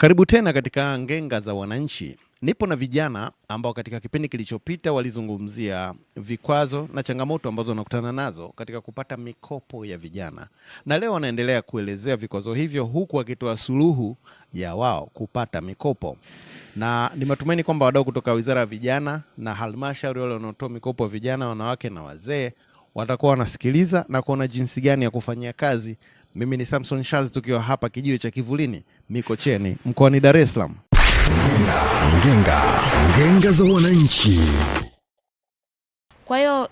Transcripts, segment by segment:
Karibu tena katika Ngenga za Wananchi. Nipo na vijana ambao katika kipindi kilichopita walizungumzia vikwazo na changamoto ambazo wanakutana nazo katika kupata mikopo ya vijana. Na leo wanaendelea kuelezea vikwazo hivyo huku wakitoa suluhu ya wao kupata mikopo. Na ni matumaini kwamba wadau kutoka Wizara ya Vijana na halmashauri wale wanaotoa mikopo ya vijana, wanawake na wazee watakuwa wanasikiliza na kuona jinsi gani ya kufanyia kazi. Mimi ni Samson Charles, tukiwa hapa Kijiwe cha Kivulini, Mikocheni, mkoani Dar es Salaam. Ngenga za Wananchi. Kwa hiyo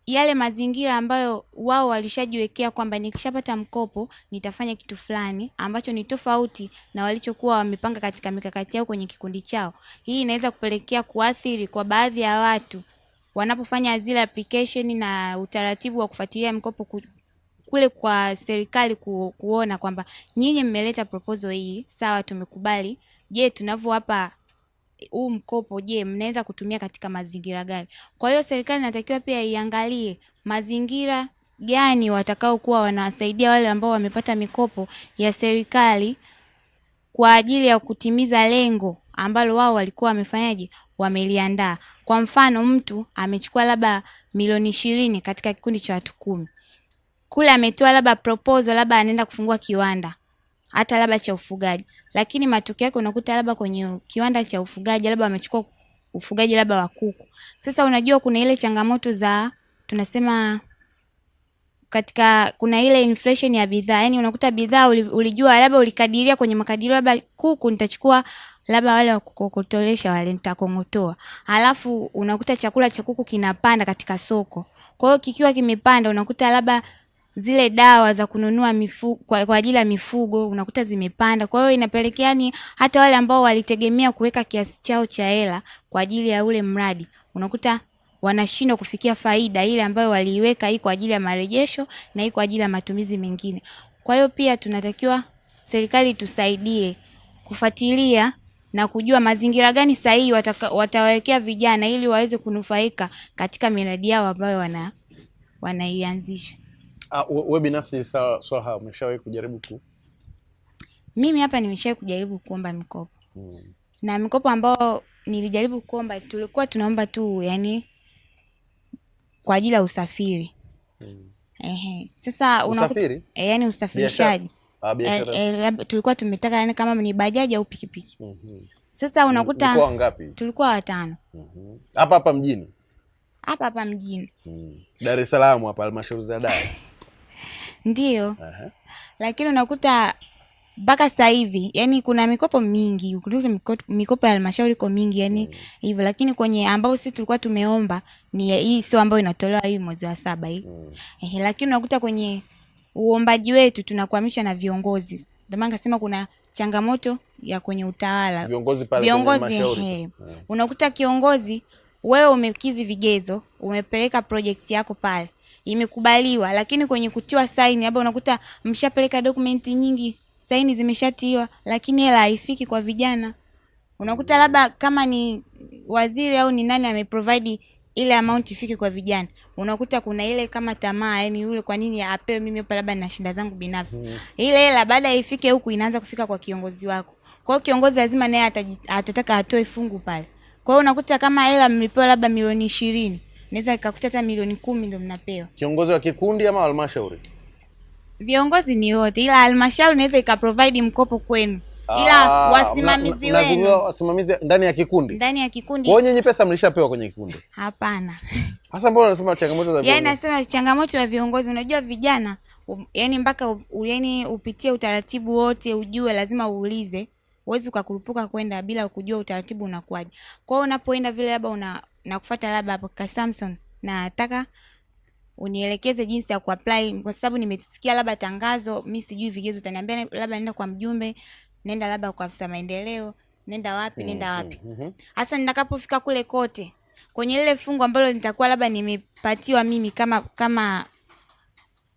yale mazingira ambayo wao walishajiwekea kwamba nikishapata mkopo nitafanya kitu fulani ambacho ni tofauti na walichokuwa wamepanga katika mikakati yao kwenye kikundi chao, hii inaweza kupelekea kuathiri kwa baadhi ya watu wanapofanya zile application na utaratibu wa kufuatilia mkopo kule kwa serikali kuona kwamba nyinyi mmeleta proposal hii, sawa, tumekubali. Je, tunavyowapa huu mkopo, je, mnaweza kutumia katika mazingira gani? Kwa hiyo serikali inatakiwa pia iangalie mazingira gani watakao kuwa wanawasaidia wale ambao wamepata mikopo ya serikali kwa ajili ya kutimiza lengo ambalo wao walikuwa wamefanyaje, wameliandaa. Kwa mfano, mtu amechukua labda milioni 20 katika kikundi cha watu 10. Kule ametoa labda proposal, labda anaenda kufungua kiwanda hata labda cha ufugaji, lakini matokeo yake unakuta labda kwenye kiwanda cha ufugaji labda wamechukua ufugaji labda wa kuku. Sasa unajua kuna ile changamoto za tunasema katika kuna ile inflation ya bidhaa, yani unakuta bidhaa ulijua labda ulikadiria kwenye makadirio labda kuku nitachukua labda wale wa kukokotolesha wale nitakongotoa, alafu unakuta chakula cha kuku kinapanda katika soko. Kwa hiyo kikiwa kimepanda unakuta labda zile dawa za kununua mifugo kwa ajili ya mifugo unakuta zimepanda. Kwa hiyo inapelekea ni hata wale ambao walitegemea kuweka kiasi chao cha hela kwa ajili ya ule mradi unakuta wanashindwa kufikia faida ile ambayo waliiweka, hii kwa ajili ya marejesho na hii kwa ajili ya matumizi mengine. Kwa hiyo pia tunatakiwa serikali tusaidie kufuatilia na kujua mazingira gani sahihi watawawekea vijana ili waweze kunufaika katika miradi yao ambayo wanaianzisha. Wewe binafsi swala umeshawahi kujaribu Mimi hapa nimeshawahi kujaribu kuomba mikopo. Na mikopo ambao nilijaribu kuomba tulikuwa tunaomba tu yani kwa ajili ya usafiri. Sasa usafiri? Yani usafirishaji. Tulikuwa tumetaka yani kama ni bajaji au pikipiki. Sasa unakuta tulikuwa ngapi? Tulikuwa 5. Hapa mjini. Hapa mjini. Dar es Salaam hapa halmashauri za Dar. Ndio. Lakini unakuta mpaka sasa hivi yani kuna mikopo mingi, ukuta mikopo ya halmashauri iko mingi yani hivyo, lakini kwenye ambao sisi tulikuwa tumeomba ni hii sio ambayo inatolewa hii mwezi wa 7 hii. Lakini unakuta kwenye uombaji wetu tunakuhamisha na viongozi. Ndio maana nasema kuna changamoto ya kwenye utawala. Viongozi pale kwenye halmashauri. Unakuta kiongozi wewe umekizi vigezo, umepeleka project yako pale, imekubaliwa, lakini kwenye kutiwa saini labda unakuta mshapeleka dokumenti nyingi, saini zimeshatiwa, lakini hela haifiki kwa vijana. Unakuta labda kama ni waziri au ni nani ameprovide ile amount ifike kwa vijana, unakuta kuna ile kama tamaa, yani yule kwa nini apewe mimi hapa, labda na shida zangu binafsi. Ile hela baada ifike huku inaanza kufika kwa kiongozi wako. Kwa hiyo kiongozi lazima naye atataka atoe fungu pale. Kwa hiyo unakuta kama hela mlipewa labda milioni 20, naweza ikakuta hata milioni 10 ndio mnapewa. Kiongozi wa kikundi ama halmashauri? Viongozi ni wote, ila halmashauri inaweza ikaprovide mkopo kwenu. Ila wasimamizi wenu. Wasimamizi ndani ya kikundi. Ndani ya kikundi. Kwa hiyo nyinyi pesa mlishapewa kwenye kikundi? Hapana. Hasa mbona unasema changamoto za viongozi? Yaani nasema changamoto ya viongozi, unajua vijana yani mpaka yani upitie utaratibu wote ujue, lazima uulize. Huwezi kukurupuka kwenda bila kujua utaratibu unakuaje. Kwa hiyo unapoenda vile labda nakufuata labda hapo kwa Samson, na nataka unielekeze jinsi ya kuapply kwa sababu nimesikia labda tangazo, mimi sijui vigezo, utaniambia labda nenda kwa mjumbe, nenda labda kwa afisa maendeleo, nenda wapi. Hasa nitakapofika kule kote kwenye ile fungu ambalo nitakuwa labda nimepatiwa mimi kama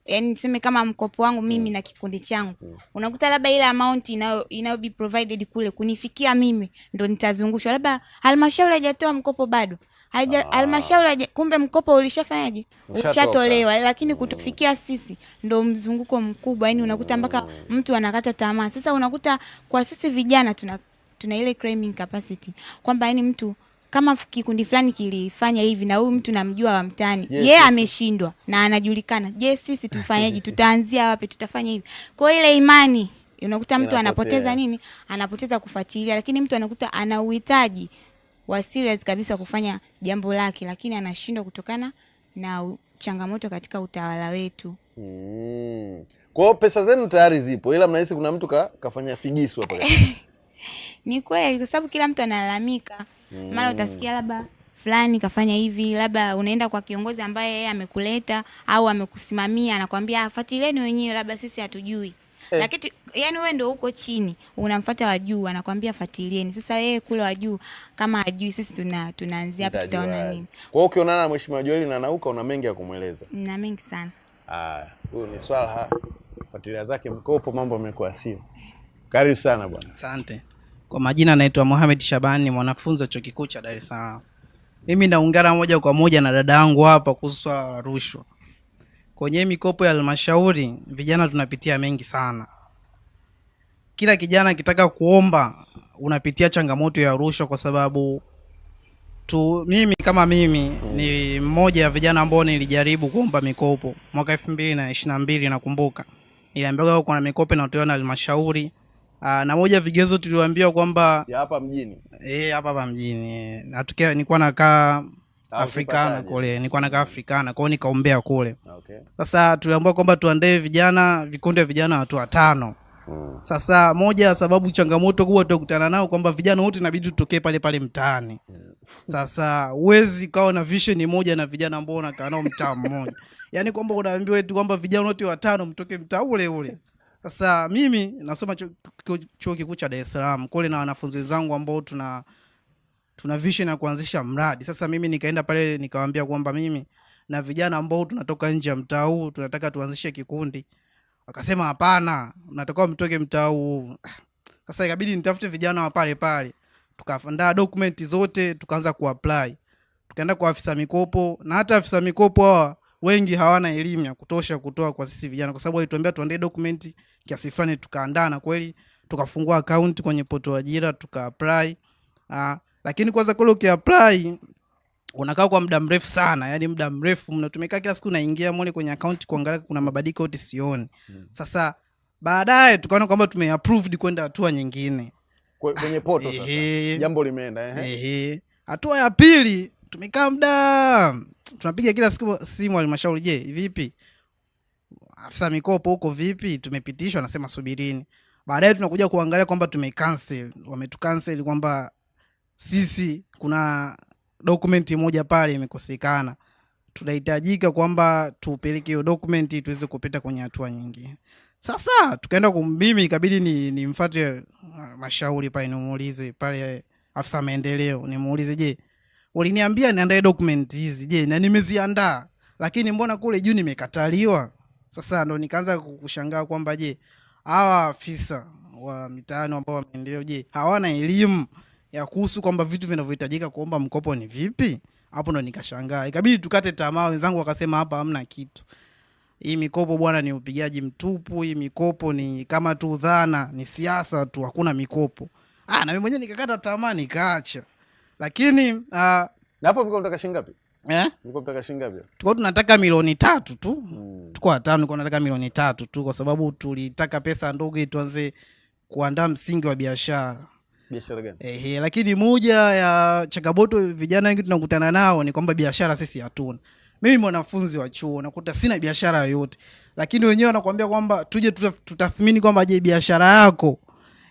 yani niseme kama mkopo wangu mimi na kikundi changu, unakuta labda ile amount inayo be provided kule kunifikia mimi ndo nitazungushwa, labda halmashauri haijatoa mkopo bado, halmashauri kumbe mkopo ulishafanyaje, ushatolewa, lakini kutufikia sisi ndo mzunguko mkubwa. Yani unakuta mpaka mtu anakata tamaa. Sasa unakuta kwa sisi vijana tuna ile claiming capacity kwamba yani mtu kama kikundi fulani kilifanya hivi na huyu mtu namjua wa mtaani, yeye ameshindwa na anajulikana, je sisi tufanyaje? Tutaanzia wapi? Tutafanya hivi. Kwa ile imani unakuta mtu anapoteza nini, anapoteza kufuatilia. Lakini mtu anakuta ana uhitaji wa serious kabisa kufanya jambo lake, lakini anashindwa kutokana na changamoto katika utawala wetu. Kwa hiyo pesa zenu tayari zipo, ila mnahisi kuna mtu kafanya figisu hapa kati. Ni kweli, kwa sababu kila mtu analalamika. Mara utasikia labda fulani kafanya hivi, labda unaenda kwa kiongozi ambaye yeye amekuleta au amekusimamia, anakuambia fuatilieni wenyewe, labda sisi hatujui. Lakini yani wewe ndio uko chini, unamfuata wa juu, anakuambia fuatilieni. Sasa yeye kule wa juu kama hajui, sisi tunaanzia hapo, tutaona nini? Kwa hiyo ukionana na Mheshimiwa Joel na Nauka una mengi ya kumueleza. Na mengi sana. Huyu ni swala fuatilia zake mkopo, mambo yamekuwa sio. Karibu sana bwana. Asante. Kwa majina naitwa Mohamed Shabani, mwanafunzi wa Chuo Kikuu cha Dar es Salaam. Mimi naungana moja kwa moja na dada yangu hapa kuhusu swala la rushwa. Kwenye mikopo ya halmashauri vijana tunapitia mengi sana. Kila kijana akitaka kuomba unapitia changamoto ya rushwa, kwa sababu mimi kama mimi ni mmoja wa vijana ambao nilijaribu kuomba mikopo mwaka 2022 nakumbuka. Niliambiwa kuna mikopo inatolewa na halmashauri. Na moja vigezo tuliwaambiwa kwamba ya hapa mjini. Hapa mjini. Nilikuwa nakaa Afrikana kule. Nilikuwa nakaa Afrikana, kwa hiyo nikaombea kule. Okay. Sasa tuliambiwa kwamba tuandae vijana, vikundi vya vijana watu 5. Sasa moja sababu changamoto kubwa tutakutana nao kwamba vijana wote inabidi tutokee pale pale mtaani. Sasa uwezi kawa na vision moja na vijana ambao wanakaa nao mtaa mmoja. Yaani kwamba unaambiwa eti kwamba vijana wote 5 mtoke mtaa ule ule. Sasa mimi nasoma Chuo Kikuu cha Dar es Salaam kule na wanafunzi wenzangu ambao tuna vision ya kuanzisha mradi. Sasa mimi nikaenda pale nikawaambia kwamba mimi na vijana ambao tunatoka nje ya mtaa huu tunataka tuanzishe kikundi. Wakasema hapana, mnatakiwa mtoke mtaa huu. Sasa ikabidi nitafute vijana wa pale pale. Tukaandaa document zote, tukaanza kuapply. Tukaenda kwa afisa mikopo, na hata afisa mikopo hawa wengi hawana elimu ya kutosha kutoa kwa sisi vijana, kwa sababu alituambia tuandae document kiasi fulani. Tukaandaa na kweli tukafungua account kwenye poto ajira tukaapply. Lakini kwanza kule ukiapply unakaa kwa muda mrefu sana, yani muda mrefu mnatumika, kila siku naingia mole kwenye account kuangalia kuna mabadiliko yote sioni. Sasa baadaye tukaona kwamba tumeapproved kwenda hatua nyingine kwenye poto. Sasa jambo limeenda hatua ya pili. Tumekaa muda tunapiga kila siku simu halmashauri, je vipi afisa mikopo huko vipi, tumepitishwa? Anasema subirini. Baadaye tunakuja kuangalia kwamba tumecancel, wametucancel kwamba sisi kuna document moja pale imekosekana, tunahitajika kwamba tupeleke hiyo document tuweze kupita kwenye hatua nyingine. Sasa tukaenda mimi ikabidi nimfuate mashauri pale, nimuulize pale afisa maendeleo, nimuulize je, waliniambia niandae document hizi, je na nimeziandaa, lakini mbona kule juu nimekataliwa? Sasa ndo nikaanza kushangaa kwamba je, hawa afisa wa mitaani ambao wa maendeleo, je hawana elimu ya kuhusu kwamba vitu vinavyohitajika kuomba mkopo ni vipi? Hapo ndo nikashangaa, ikabidi tukate tamaa. Wenzangu wakasema hapa hamna kitu, hii mikopo bwana ni upigaji mtupu, hii mikopo ni kama tu dhana, ni siasa tu, hakuna mikopo. Na mimi mwenyewe nikakata tamaa nikaacha. Lakini na hapo mlikuwa mnataka shilingi ngapi? Mlikuwa mnataka shilingi ngapi? Tulikuwa tunataka milioni 3 tu. Tulikuwa 5, tulikuwa tunataka milioni 3 tu, kwa sababu tulitaka pesa ndogo ili tuanze kuandaa msingi wa biashara. Biashara gani? Lakini moja ya changamoto vijana wengi tunakutana nao ni kwamba biashara sisi hatuna. Mimi mwanafunzi wa chuo nakuta sina biashara yoyote, lakini wenyewe wanakuambia kwamba tuje tutathmini kwamba je biashara yako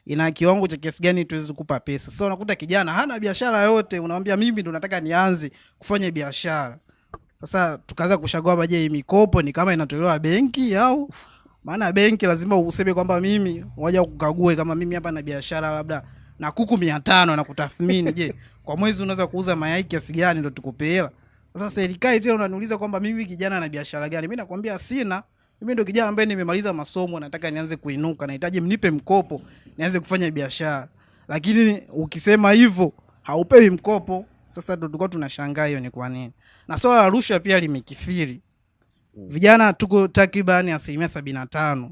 ina kiwango cha kiasi gani tuweze kukupa pesa. Sasa unakuta kijana hana biashara yote, unamwambia mimi ndo nataka nianze kufanya biashara. Sasa tukaanza kushagua je, mikopo ni kama inatolewa benki au maana benki lazima useme kwamba mimi waje kukague kama mimi hapa na biashara labda na kuku 500 na kutathmini je kwa mwezi unaweza kuuza mayai kiasi gani ndo tukupe hela. Sasa serikali tena unaniuliza kwamba mimi kijana na biashara gani? Mimi nakwambia sina. Mimi ndo kijana ambaye nimemaliza masomo, nataka nianze kuinuka, nahitaji mnipe mkopo nianze kufanya biashara. Lakini ukisema hivyo haupewi mkopo. Sasa tulikuwa tunashangaa hiyo ni kwa nini. Na swala la rushwa pia limekithiri. Vijana tuko takriban 75%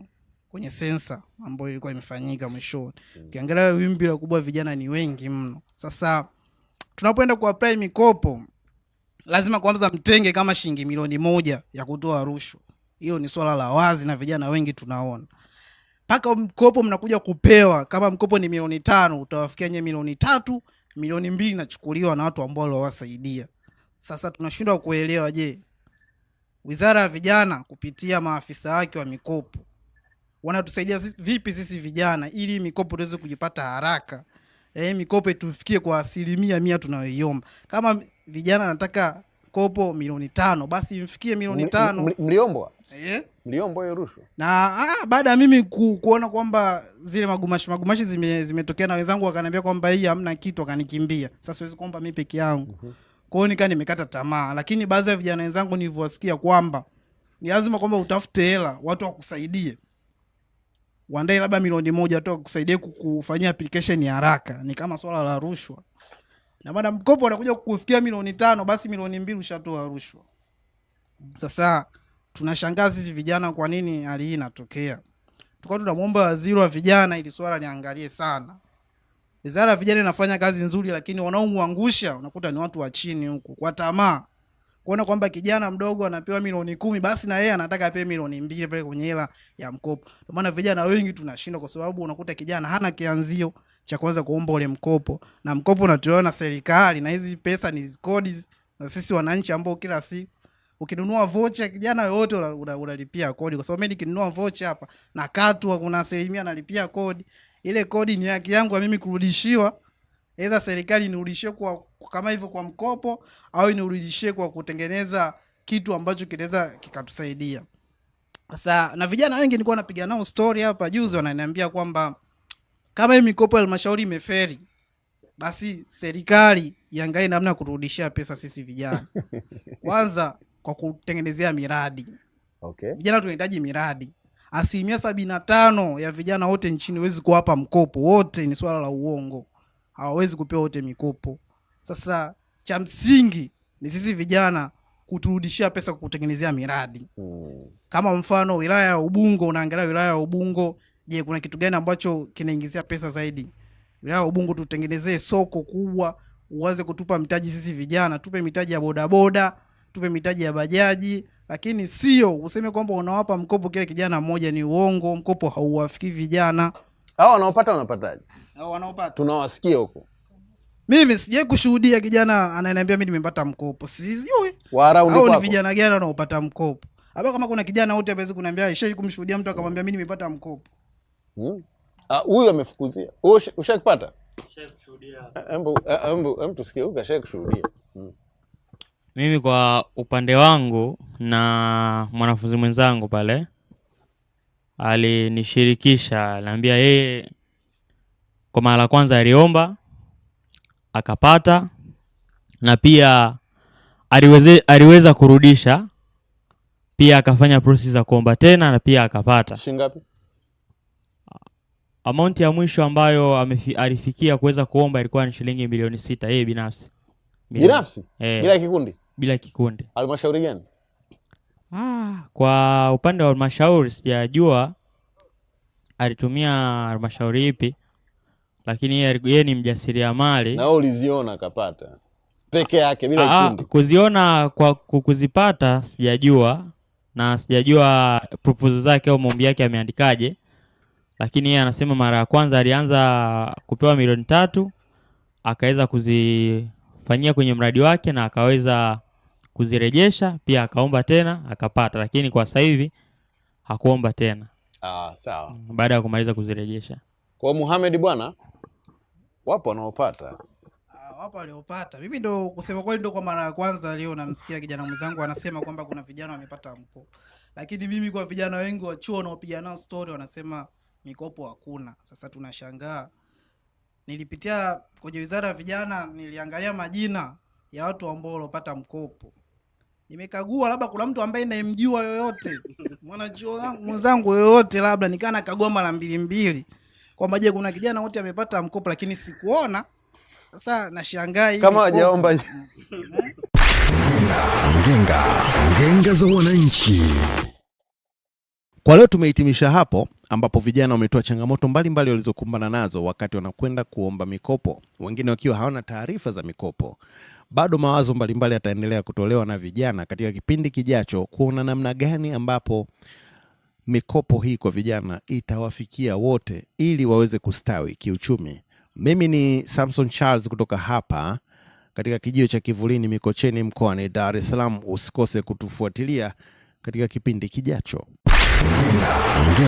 kwenye sensa ambayo ilikuwa imefanyika mwishoni. Ukiangalia wimbi la kubwa vijana ni wengi mno. Sasa tunapoenda kuapply mikopo lazima kwanza mtenge kama shilingi milioni 1 ya kutoa rushwa. Hiyo ni swala la wazi na vijana wengi tunaona. Paka mkopo mnakuja kupewa kama mkopo ni milioni 5 utawafikia nye milioni 3, milioni 2 inachukuliwa na watu ambao wawasaidia. Sasa tunashindwa kuelewa, je, Wizara ya Vijana kupitia maafisa wake wa mikopo wanatusaidia vipi sisi vijana ili mikopo tuweze kujipata haraka? Mikopo tufikie kwa 100% tunayoiomba. Kama vijana nataka kopo milioni 5 basi mfikie milioni 5. Mliombwa? Mliombwa hiyo rushwa. Na baada ya mimi kuona kwamba zile magumashi zimetokea na wenzangu wakaniambia kwamba hii hamna kitu, akanikimbia. Sasa siwezi kuomba mimi peke yangu. Kwa hiyo nikaa nimekata tamaa, lakini baadhi ya vijana wenzangu nilivyowasikia kwamba ni lazima kwamba utafute hela watu wakusaidie. Waandae labda milioni 1 watu wakusaidie kufanyia application ya haraka, ni kama swala la rushwa. Na baada mkopo unakuja kufikia milioni 5 basi milioni 2 ushatoa rushwa. Sasa tunashangaa sisi vijana kwa nini hali hii inatokea. Tulikuwa tunamuomba waziri wa vijana ili swala liangalie sana. Wizara ya Vijana inafanya kazi nzuri, lakini wanaomuangusha unakuta ni watu wa chini huku kwa tamaa. Kuona kwamba kijana mdogo anapewa milioni 10 basi na yeye anataka apewe milioni 2 pale kwenye hela ya mkopo. Ndio maana vijana wengi tunashindwa, kwa sababu unakuta kijana hana kianzio cha kwanza kuomba ule mkopo, na mkopo unatolewa na serikali, na hizi pesa ni kodi na sisi wananchi ambao kila siku ukinunua vocha kijana yote unalipia kodi, kwa sababu mimi nikinunua vocha hapa na katwa kuna 1% nalipia kodi. Ile kodi ni haki yangu mimi kurudishiwa, aidha serikali nirudishie kwa kama hivyo kwa mkopo au nirudishie kwa kutengeneza kitu ambacho kinaweza kikatusaidia. Sasa na vijana wengi nilikuwa napiga nao story hapa juzi, wananiambia kwamba kama hii mikopo ya halmashauri imeferi, basi serikali iangalie namna ya kurudishia pesa sisi vijana. Kwanza kwa kutengenezea miradi. Okay. Vijana tunahitaji miradi. 75% ya vijana wote nchini hawezi kuwapa mkopo wote, ni swala la uongo. Hawawezi kupewa wote mikopo. Sasa cha msingi ni sisi vijana kuturudishia pesa kwa kutengenezea miradi. Kama mfano wilaya ya Ubungo, unaangalia wilaya ya Ubungo, je, kuna kitu gani ambacho kinaingizia pesa zaidi? Wilaya ya Ubungo tutengenezee soko kubwa, uanze kutupa mitaji sisi vijana, tupe mitaji ya bodaboda, tupe mitaji ya bajaji, lakini sio useme kwamba unawapa mkopo kile kijana mmoja. Ni uongo, mkopo hauwafikii vijana. Hao wanaopata wanapataje? Hao wanaopata tunawasikia huko. Mimi sije kushuhudia kijana ananiambia mimi nimepata mkopo. Sijui. Hao ni vijana gani wanaopata mkopo? Hapa kama kuna kijana wote hawezi kuniambia ishaje kumshuhudia mtu akamwambia mimi nimepata mkopo. Huyu amefukuzia. Ushakipata? Ushakushuhudia. Hebu tusikie huko ushakushuhudia. Mimi kwa upande wangu na mwanafunzi mwenzangu pale alinishirikisha, aliambia yeye kwa mara kwanza aliomba akapata, na pia aliweza kurudisha, pia akafanya process za kuomba tena na pia akapata. Shingapi? Amount ya mwisho ambayo alifikia kuweza kuomba ilikuwa ni shilingi milioni 6 yeye binafsi. Binafsi? Bila kikundi? Bila kikundi. Halmashauri gani? Kwa upande wa halmashauri sijajua alitumia halmashauri ipi, lakini yeye ni mjasiriamali. Na uliziona kapata peke yake bila kikundi? Kuziona kwa kuzipata sijajua, na sijajua proposal zake au maombi yake ameandikaje, lakini yeye anasema mara ya kwanza alianza kupewa milioni 3 akaweza kuzifanyia kwenye mradi wake na akaweza kuzirejesha, pia akaomba tena akapata, lakini kwa sasa hivi hakuomba tena. Sawa. Baada ya kumaliza kuzirejesha. Kwa Mohamed bwana, wapo wanaopata. Wapo waliopata. Mimi ndo kusema kweli ndo kwa mara ya kwanza leo namsikia kijana mwenzangu anasema kwamba kuna vijana wamepata mkopo. Lakini mimi kwa vijana wengi wa chuo wanaopiga nao story wanasema mikopo hakuna. Sasa tunashangaa. Nilipitia kwenye Wizara ya Vijana, niliangalia majina ya watu ambao walipata mkopo. Nimekagua labda kuna mtu ambaye ninayemjua yoyote, mwanachuo mwenzangu yoyote, labda nikana kagua mara 2 kwamba je kuna kijana wote amepata mkopo, lakini sikuona Sasa nashangaa hii Kama mikopo. hajaomba Ngenga za wananchi. Kwa leo tumehitimisha hapo, ambapo vijana wametoa changamoto mbalimbali walizokumbana nazo wakati wanakwenda kuomba mikopo, wengine wakiwa hawana taarifa za mikopo. Bado mawazo mbalimbali yataendelea kutolewa na vijana katika kipindi kijacho, kuona namna gani ambapo mikopo hii kwa vijana itawafikia wote ili waweze kustawi kiuchumi. Mimi ni Samson Charles kutoka hapa katika kijio cha Kivulini Mikocheni mkoani Dar es Salaam. Usikose kutufuatilia katika kipindi kijacho.